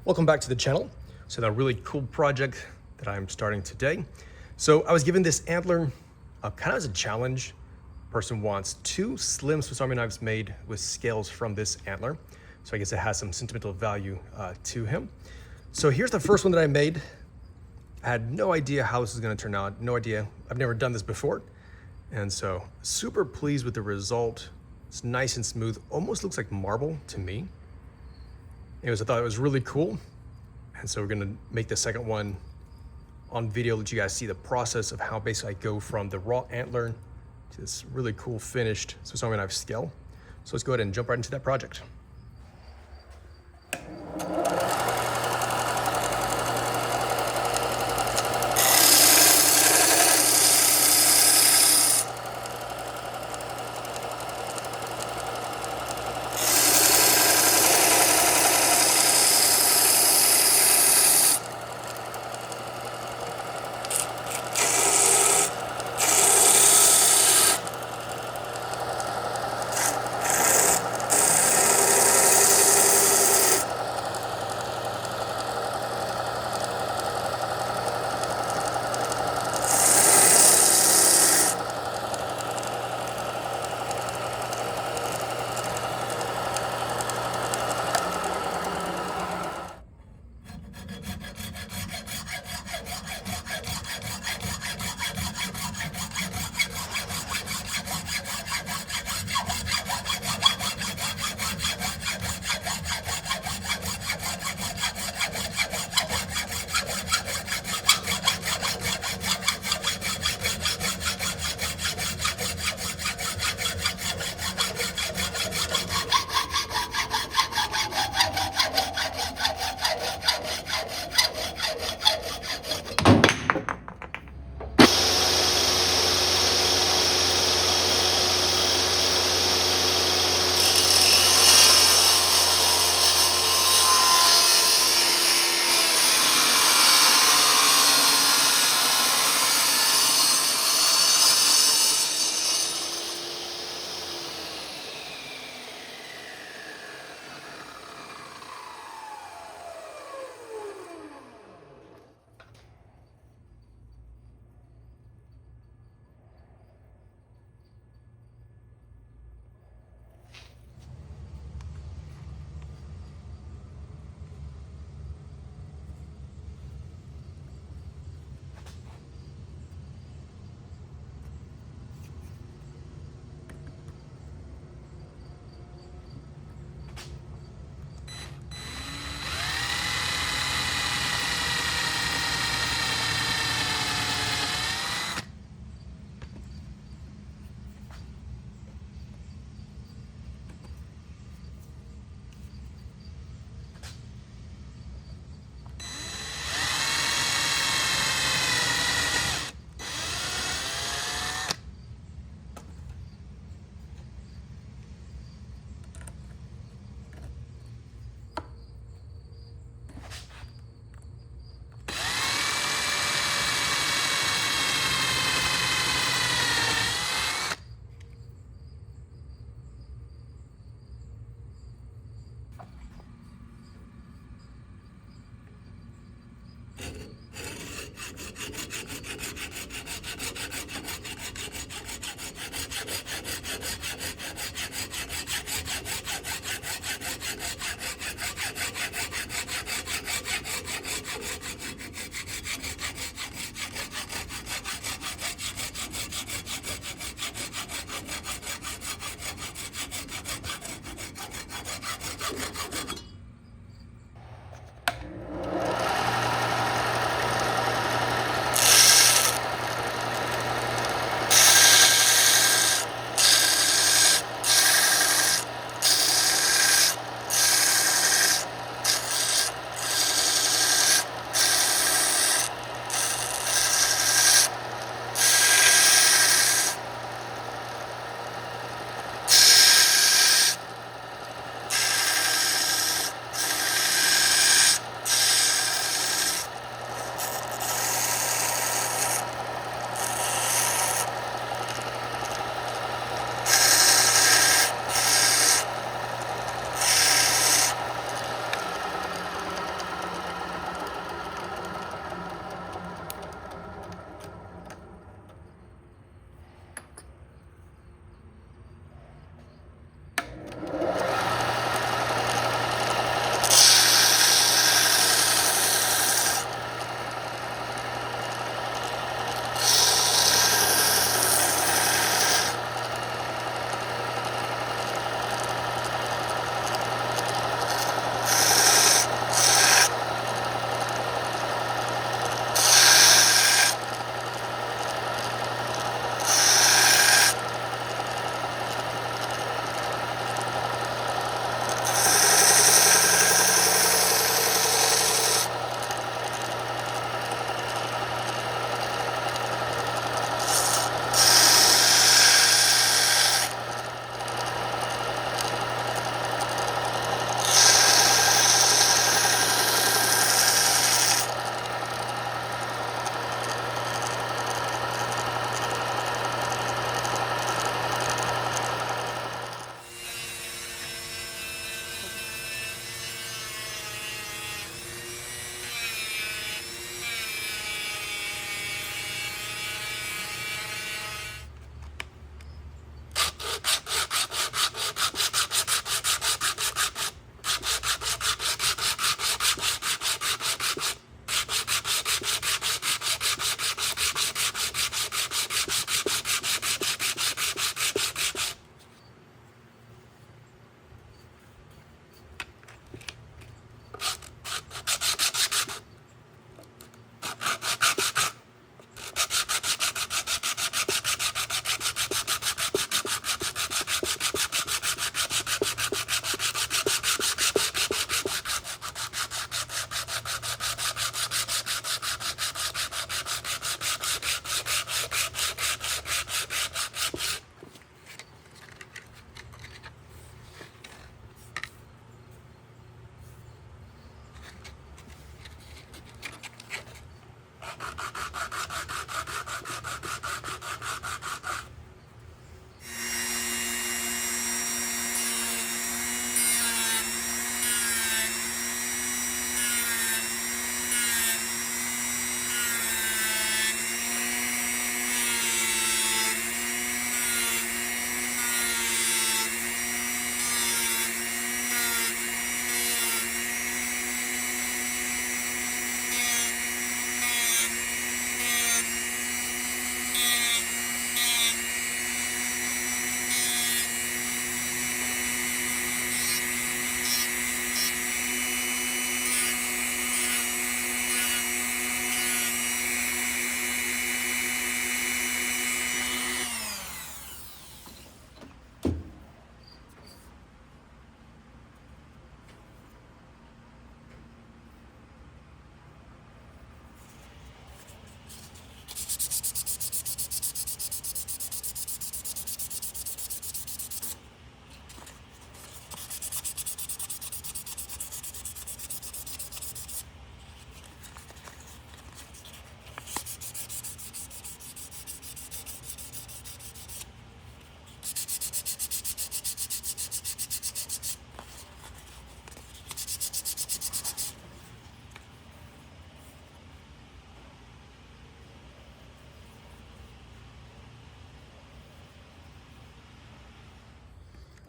Welcome back to the channel. So a really cool project that I'm starting today. So I was given this antler kind of as a challenge. Person wants 2 slim Swiss Army knives made with scales from this antler. So I guess it has some sentimental value to him. So here's the first one that I made. I had no idea how this is going to turn out. No idea. I've never done this before. And so super pleased with the result. It's nice and smooth. Almost looks like marble to me. Anyways, I thought it was really cool. And so we're gonna make the second one on video, let you guys see the process of how basically I go from the raw antler to this really cool finished Swiss Army knife scale. So let's go ahead and jump right into that project.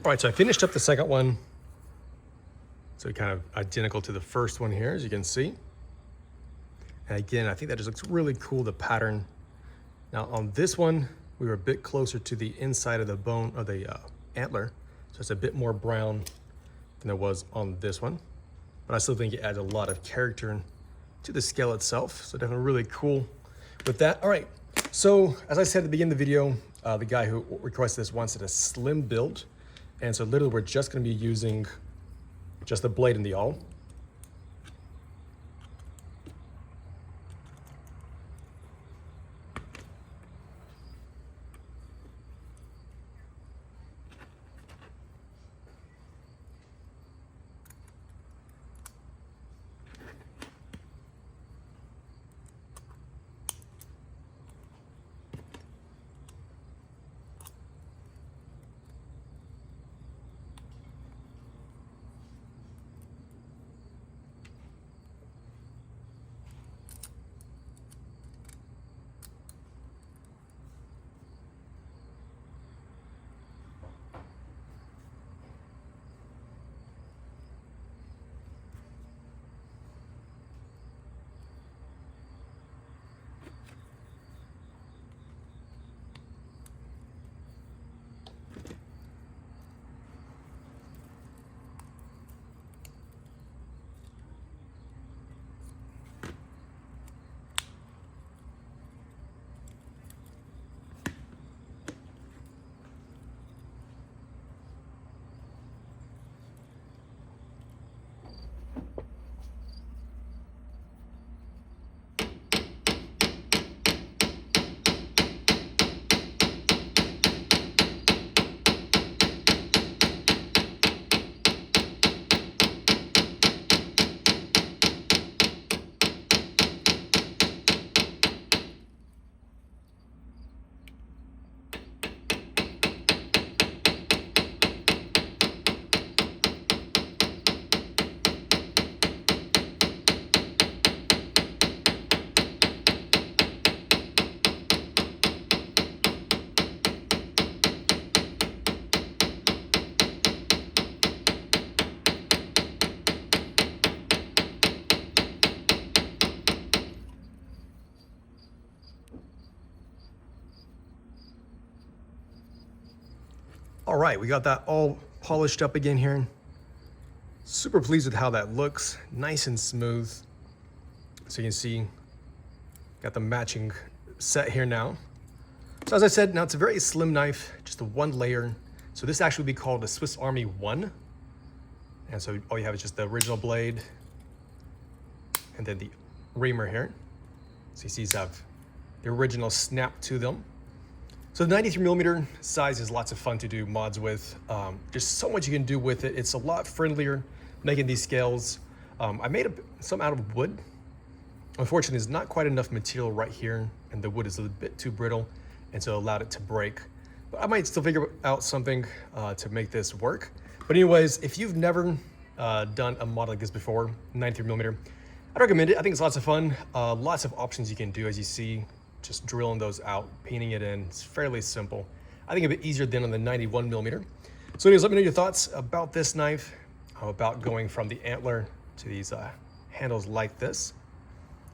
All right, so I finished up the second one. So kind of identical to the first one here, as you can see. And again, I think that just looks really cool, the pattern. Now on this one, we were a bit closer to the inside of the bone of the antler. So it's a bit more brown than it was on this one. But I still think it adds a lot of character to the scale itself. So definitely really cool with that. All right, so as I said at the beginning of the video, the guy who requested this wants it a slim build. And so literally we're just gonna be using just the blade and the awl. All right, we got that all polished up again here. Super pleased with how that looks, nice and smooth. So you can see, got the matching set here now. So as I said, now it's a very slim knife, just a one layer. So this actually would be called a Swiss Army 1. And so all you have is just the original blade and then the reamer here. So you see these have the original snap to them. So the 93mm size is lots of fun to do mods with. There's so much you can do with it. It's a lot friendlier making these scales. I made some out of wood. Unfortunately, there's not quite enough material right here, and the wood is a bit too brittle, and so it allowed it to break. But I might still figure out something to make this work. But anyways, if you've never done a mod like this before, 93mm, I'd recommend it. I think it's lots of fun. Lots of options you can do, as you see. Just drilling those out, painting it in. It's fairly simple. I think a bit easier than on the 91mm. So anyways, let me know your thoughts about this knife, about going from the antler to these handles like this.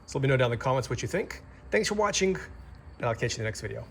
So let me know down in the comments what you think. Thanks for watching, and I'll catch you in the next video.